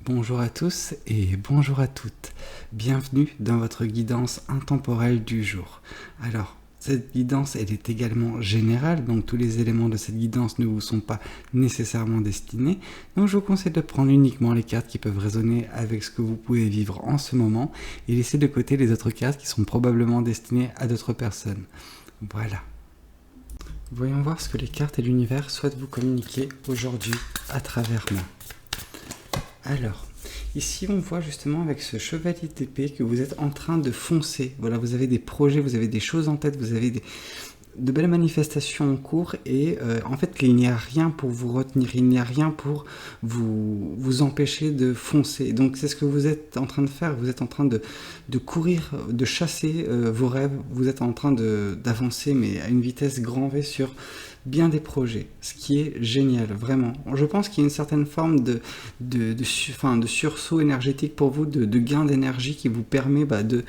Bonjour à tous et bonjour à toutes. Bienvenue dans votre guidance intemporelle du jour. Alors, cette guidance, elle est également générale, donc tous les éléments de cette guidance ne vous sont pas nécessairement destinés. Donc je vous conseille de prendre uniquement les cartes qui peuvent résonner avec ce que vous pouvez vivre en ce moment et laisser de côté les autres cartes qui sont probablement destinées à d'autres personnes. Voilà. Voyons voir ce que les cartes et l'univers souhaitent vous communiquer aujourd'hui à travers moi. Alors, ici on voit justement avec ce chevalier d'épée que vous êtes en train de foncer. Voilà, vous avez des projets, vous avez des choses en tête, vous avez de belles manifestations en cours et en fait il n'y a rien pour vous retenir, il n'y a rien pour vous empêcher de foncer. Donc c'est ce que vous êtes en train de faire, vous êtes en train de courir, de chasser vos rêves, vous êtes en train d'avancer mais à une vitesse grand V sur bien des projets, ce qui est génial, vraiment. Je pense qu'il y a une certaine forme de sursaut énergétique pour vous, de gain d'énergie qui vous permet de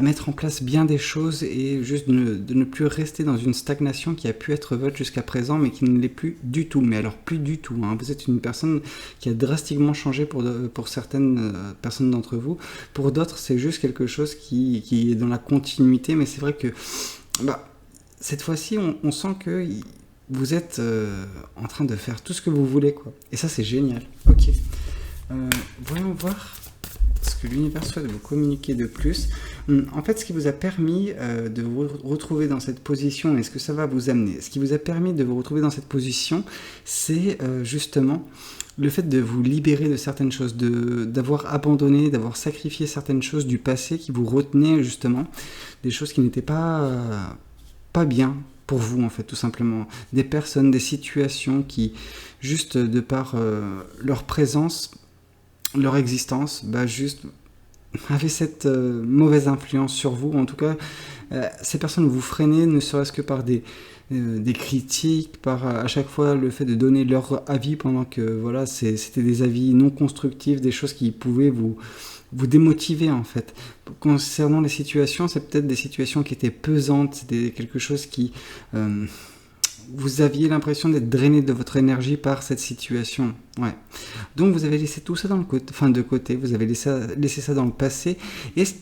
mettre en place bien des choses et juste de ne plus rester dans une stagnation qui a pu être votre jusqu'à présent, mais qui ne l'est plus du tout. Mais alors plus du tout, hein. Vous êtes une personne qui a drastiquement changé pour certaines personnes d'entre vous. Pour d'autres, c'est juste quelque chose qui est dans la continuité, mais c'est vrai que cette fois-ci, on sent que vous êtes en train de faire tout ce que vous voulez, quoi. Et ça, c'est génial. Ok. Voyons voir ce que l'univers souhaite vous communiquer de plus. En fait, ce qui vous a permis de vous retrouver dans cette position et ce que ça va vous amener, ce qui vous a permis de vous retrouver dans cette position, c'est justement le fait de vous libérer de certaines choses, d'avoir abandonné, d'avoir sacrifié certaines choses du passé qui vous retenaient justement, des choses qui n'étaient pas bien pour vous, en fait, tout simplement. Des personnes, des situations qui, juste de par leur présence, leur existence, juste avaient cette mauvaise influence sur vous. En tout cas, ces personnes vous freinaient, ne serait-ce que par des critiques, par à chaque fois le fait de donner leur avis pendant que voilà, c'était des avis non constructifs, des choses qui pouvaient vous démotiver en fait. Concernant les situations, c'est peut-être des situations qui étaient pesantes, c'était quelque chose qui vous aviez l'impression d'être drainé de votre énergie par cette situation. Ouais. Donc vous avez laissé tout ça de côté, vous avez laissé ça dans le passé. Et ce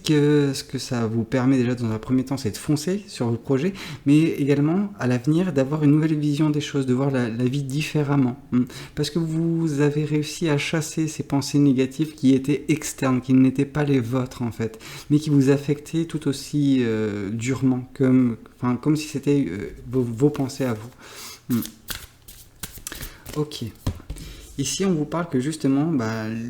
que ça vous permet déjà dans un premier temps, c'est de foncer sur vos projets, mais également à l'avenir d'avoir une nouvelle vision des choses, de voir la vie différemment. Parce que vous avez réussi à chasser ces pensées négatives qui étaient externes, qui n'étaient pas les vôtres en fait, mais qui vous affectaient tout aussi durement, comme si c'était vos pensées à vous. Ok. Ici, on vous parle que justement,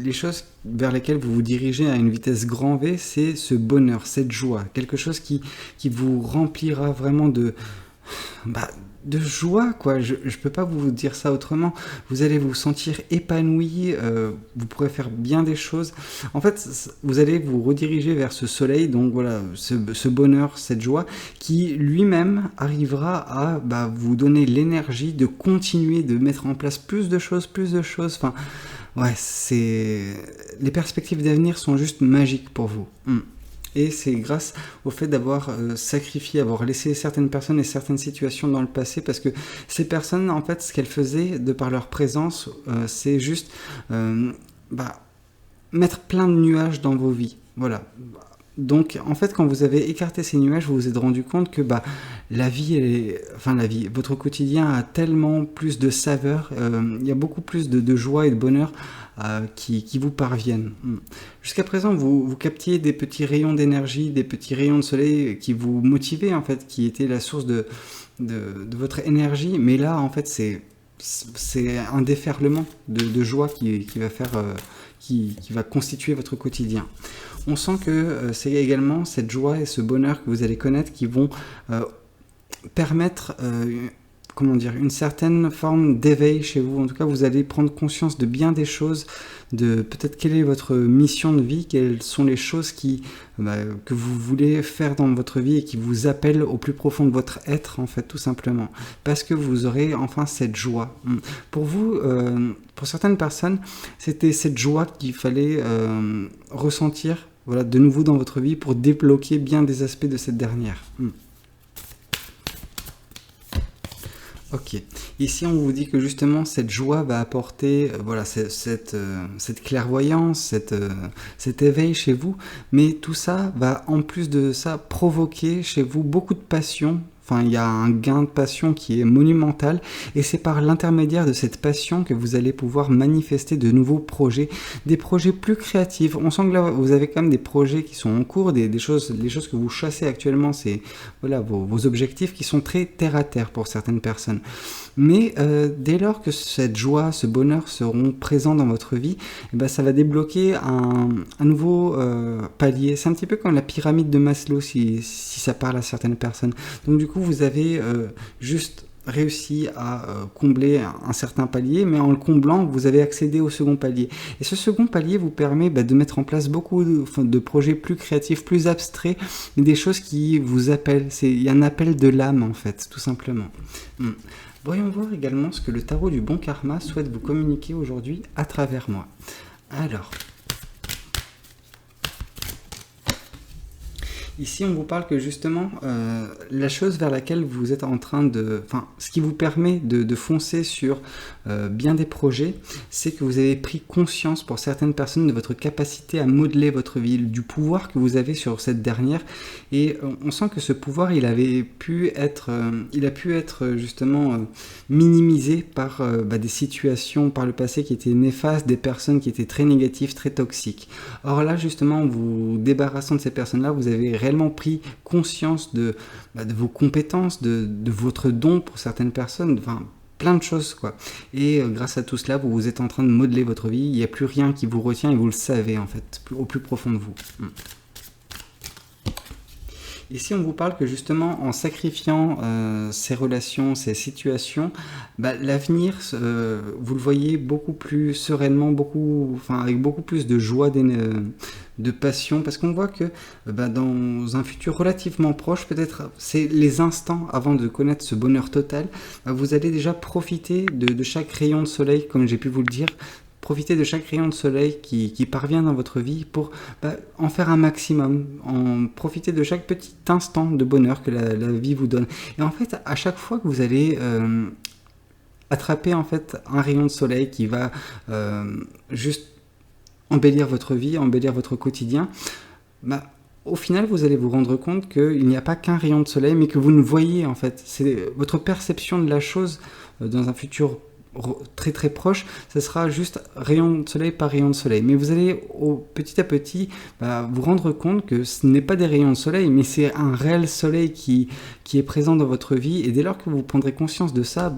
les choses vers lesquelles vous vous dirigez à une vitesse grand V, c'est ce bonheur, cette joie, quelque chose qui vous remplira vraiment de joie, quoi. Je peux pas vous dire ça autrement. Vous allez vous sentir épanoui, vous pourrez faire bien des choses. En fait, vous allez vous rediriger vers ce soleil, donc voilà, ce bonheur, cette joie, qui lui-même arrivera à vous donner l'énergie de continuer, de mettre en place plus de choses. Enfin, ouais, les perspectives d'avenir sont juste magiques pour vous. Et c'est grâce au fait d'avoir sacrifié, avoir laissé certaines personnes et certaines situations dans le passé, parce que ces personnes, en fait, ce qu'elles faisaient de par leur présence, c'est juste mettre plein de nuages dans vos vies. Voilà. Donc, en fait, quand vous avez écarté ces nuages, vous vous êtes rendu compte que votre quotidien a tellement plus de saveur, il y a beaucoup plus de joie et de bonheur qui vous parviennent. Jusqu'à présent, vous captiez des petits rayons d'énergie, des petits rayons de soleil qui vous motivaient, en fait, qui étaient la source de votre énergie, mais là, en fait, c'est un déferlement de joie qui va faire... qui va constituer votre quotidien. On sent que c'est également cette joie et ce bonheur que vous allez connaître qui vont permettre une certaine forme d'éveil chez vous. En tout cas, vous allez prendre conscience de bien des choses, de peut-être quelle est votre mission de vie, quelles sont les choses que vous voulez faire dans votre vie et qui vous appellent au plus profond de votre être, en fait, tout simplement. Parce que vous aurez enfin cette joie. Pour vous, pour certaines personnes, c'était cette joie qu'il fallait ressentir de nouveau dans votre vie pour débloquer bien des aspects de cette dernière. Ok. Ici, on vous dit que justement, cette joie va apporter voilà, cette clairvoyance, cet éveil chez vous. Mais tout ça va, en plus de ça, provoquer chez vous beaucoup de passion. Enfin, il y a un gain de passion qui est monumental. Et c'est par l'intermédiaire de cette passion que vous allez pouvoir manifester de nouveaux projets, des projets plus créatifs. On sent que là, vous avez quand même des projets qui sont en cours, les choses que vous chassez actuellement, c'est voilà, vos objectifs qui sont très terre à terre pour certaines personnes. Mais dès lors que cette joie, ce bonheur seront présents dans votre vie, eh ben, ça va débloquer un nouveau palier. C'est un petit peu comme la pyramide de Maslow, si ça parle à certaines personnes. Donc du coup, vous avez juste réussi à combler un certain palier, mais en le comblant, vous avez accédé au second palier. Et ce second palier vous permet de mettre en place beaucoup de projets plus créatifs, plus abstraits, mais des choses qui vous appellent. Il y a un appel de l'âme, en fait, tout simplement. Voyons voir également ce que le tarot du bon karma souhaite vous communiquer aujourd'hui à travers moi. Alors, ici, on vous parle que justement, la chose vers laquelle vous êtes en train de... Enfin, ce qui vous permet de foncer sur bien des projets, c'est que vous avez pris conscience pour certaines personnes de votre capacité à modeler votre vie, du pouvoir que vous avez sur cette dernière. Et on sent que ce pouvoir, il a pu être justement minimisé par des situations par le passé qui étaient néfastes, des personnes qui étaient très négatives, très toxiques. Or là, justement, en vous débarrassant de ces personnes-là, vous avez réellement pris conscience de vos compétences, de votre don pour certaines personnes, enfin plein de choses quoi. Et grâce à tout cela, vous êtes en train de modeler votre vie, il n'y a plus rien qui vous retient et vous le savez en fait, au plus profond de vous. Ici, on vous parle que justement, en sacrifiant ces relations, ces situations, l'avenir, vous le voyez beaucoup plus sereinement, avec beaucoup plus de joie, de passion, parce qu'on voit que dans un futur relativement proche, peut-être c'est les instants avant de connaître ce bonheur total, vous allez déjà profiter de chaque rayon de soleil, comme j'ai pu vous le dire. Profitez de chaque rayon de soleil qui parvient dans votre vie pour en faire un maximum, profiter de chaque petit instant de bonheur que la vie vous donne. Et en fait, à chaque fois que vous allez attraper en fait un rayon de soleil qui va juste embellir votre vie, embellir votre quotidien, au final, vous allez vous rendre compte qu'il n'y a pas qu'un rayon de soleil, mais que vous ne voyez en fait. C'est votre perception de la chose dans un futur très très proche, ça sera juste rayon de soleil par rayon de soleil. Mais vous allez petit à petit vous rendre compte que ce n'est pas des rayons de soleil, mais c'est un réel soleil qui est présent dans votre vie. Et dès lors que vous prendrez conscience de ça,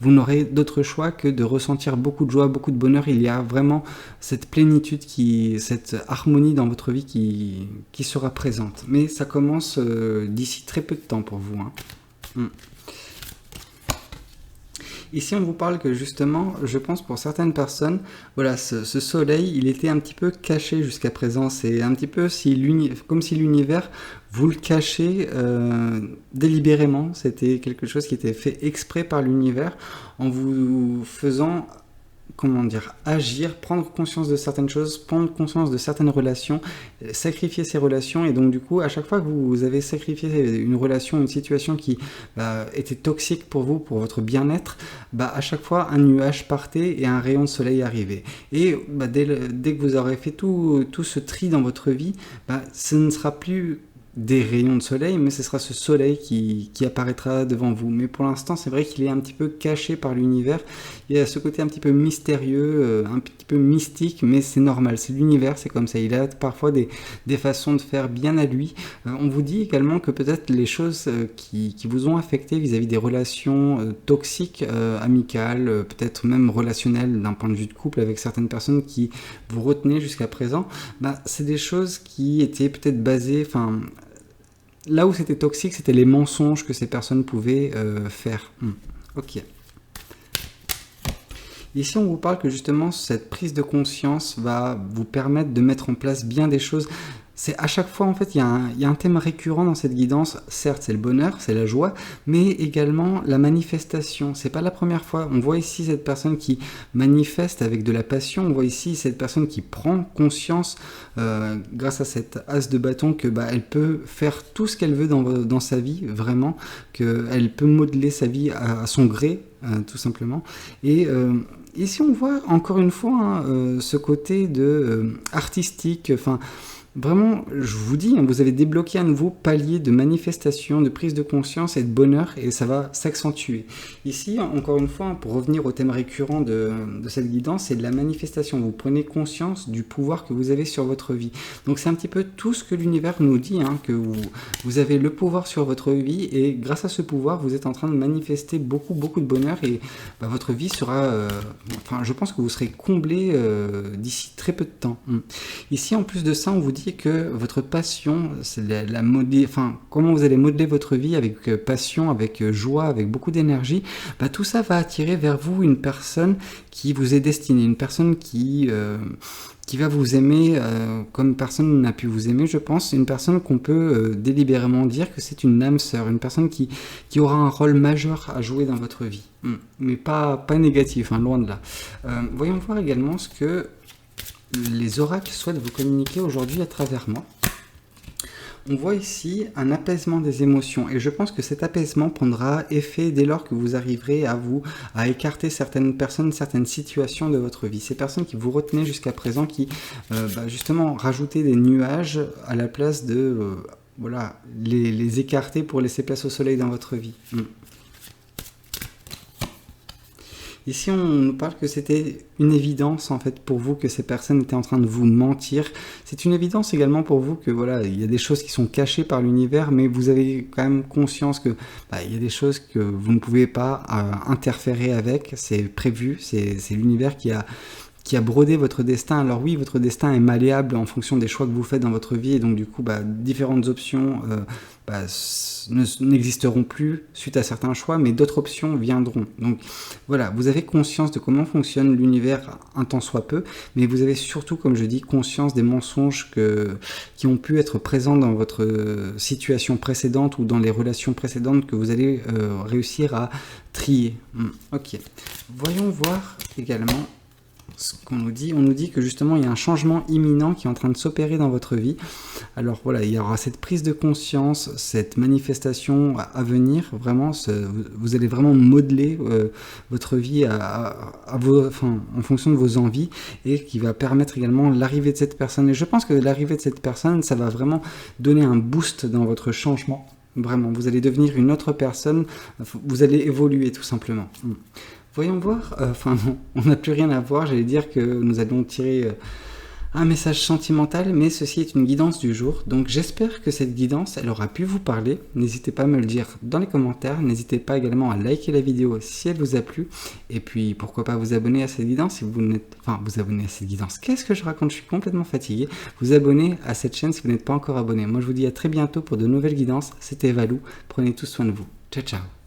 vous n'aurez d'autre choix que de ressentir beaucoup de joie, beaucoup de bonheur. Il y a vraiment cette plénitude, cette harmonie dans votre vie qui sera présente. Mais ça commence d'ici très peu de temps pour vous. Ici, on vous parle que justement, je pense pour certaines personnes, voilà, ce soleil, il était un petit peu caché jusqu'à présent. C'est un petit peu comme si l'univers vous le cachez délibérément. C'était quelque chose qui était fait exprès par l'univers en vous faisant agir, prendre conscience de certaines choses, prendre conscience de certaines relations, sacrifier ces relations. Et donc du coup, à chaque fois que vous avez sacrifié une relation, une situation qui était toxique pour vous, pour votre bien-être, à chaque fois un nuage partait et un rayon de soleil arrivait. Et dès que vous aurez fait tout ce tri dans votre vie, ce ne sera plus des rayons de soleil, mais ce sera ce soleil qui apparaîtra devant vous. Mais pour l'instant, c'est vrai qu'il est un petit peu caché par l'univers. Il y a ce côté un petit peu mystérieux, un petit peu mystique, mais c'est normal, c'est l'univers, c'est comme ça. Il a parfois des façons de faire bien à lui. On vous dit également que peut-être les choses qui vous ont affecté vis-à-vis des relations toxiques, amicales, peut-être même relationnelles d'un point de vue de couple avec certaines personnes qui vous retenaient jusqu'à présent, c'est des choses qui étaient peut-être basées, là où c'était toxique, c'était les mensonges que ces personnes pouvaient faire. Ok. Ici, on vous parle que justement, cette prise de conscience va vous permettre de mettre en place bien des choses. c'est à chaque fois, en fait, il y a un thème récurrent dans cette guidance. Certes, c'est le bonheur, c'est la joie, mais également la manifestation. C'est pas la première fois. On voit ici cette personne qui manifeste avec de la passion. On voit ici cette personne qui prend conscience, grâce à cette as de bâton, que elle peut faire tout ce qu'elle veut dans sa vie, vraiment, qu'elle peut modeler sa vie à son gré, tout simplement. Et ici, on voit encore une fois ce côté de artistique, enfin. Vraiment, je vous dis, vous avez débloqué un nouveau palier de manifestation, de prise de conscience et de bonheur, et ça va s'accentuer. Ici, encore une fois, pour revenir au thème récurrent de cette guidance, c'est de la manifestation. Vous prenez conscience du pouvoir que vous avez sur votre vie. Donc c'est un petit peu tout ce que l'univers nous dit, que vous avez le pouvoir sur votre vie, et grâce à ce pouvoir, vous êtes en train de manifester beaucoup, beaucoup de bonheur, et votre vie sera... enfin, je pense que vous serez comblé d'ici très peu de temps. Ici, en plus de ça, on vous dit que votre passion, c'est comment vous allez modeler votre vie avec passion, avec joie, avec beaucoup d'énergie, tout ça va attirer vers vous une personne qui vous est destinée, une personne qui va vous aimer comme personne n'a pu vous aimer, je pense. Une personne qu'on peut délibérément dire que c'est une âme sœur, une personne qui aura un rôle majeur à jouer dans votre vie. Mais pas négatif, loin de là. Voyons voir également ce que les oracles souhaitent vous communiquer aujourd'hui à travers moi. On voit ici un apaisement des émotions, et je pense que cet apaisement prendra effet dès lors que vous arriverez à écarter certaines personnes, certaines situations de votre vie. Ces personnes qui vous retenaient jusqu'à présent, qui justement rajoutaient des nuages à la place de les écarter pour laisser place au soleil dans votre vie. Ici, on nous parle que c'était une évidence en fait pour vous que ces personnes étaient en train de vous mentir. C'est une évidence également pour vous que il y a des choses qui sont cachées par l'univers, mais vous avez quand même conscience que il y a des choses que vous ne pouvez pas interférer avec. C'est prévu, c'est l'univers qui a brodé votre destin. Alors oui, votre destin est malléable en fonction des choix que vous faites dans votre vie, et donc du coup, différentes options n'existeront plus suite à certains choix, mais d'autres options viendront. Donc voilà, vous avez conscience de comment fonctionne l'univers un tant soit peu, mais vous avez surtout, comme je dis, conscience des mensonges qui ont pu être présents dans votre situation précédente ou dans les relations précédentes que vous allez réussir à trier. Ok, voyons voir également ce qu'on nous dit. On nous dit que justement il y a un changement imminent qui est en train de s'opérer dans votre vie. Alors voilà, il y aura cette prise de conscience, cette manifestation à venir, vraiment, vous allez vraiment modeler votre vie en fonction de vos envies, et qui va permettre également l'arrivée de cette personne. Et je pense que l'arrivée de cette personne, ça va vraiment donner un boost dans votre changement. Vraiment, vous allez devenir une autre personne, vous allez évoluer tout simplement. Voyons voir, non, on n'a plus rien à voir, j'allais dire que nous allons tirer un message sentimental, mais ceci est une guidance du jour, donc j'espère que cette guidance, elle aura pu vous parler. N'hésitez pas à me le dire dans les commentaires, n'hésitez pas également à liker la vidéo si elle vous a plu, et puis pourquoi pas vous abonner à cette guidance si vous n'êtes... vous abonner à cette guidance, qu'est-ce que je raconte, je suis complètement fatigué. Vous abonner à cette chaîne si vous n'êtes pas encore abonné. Moi je vous dis à très bientôt pour de nouvelles guidances, c'était Valou, prenez tous soin de vous, ciao ciao.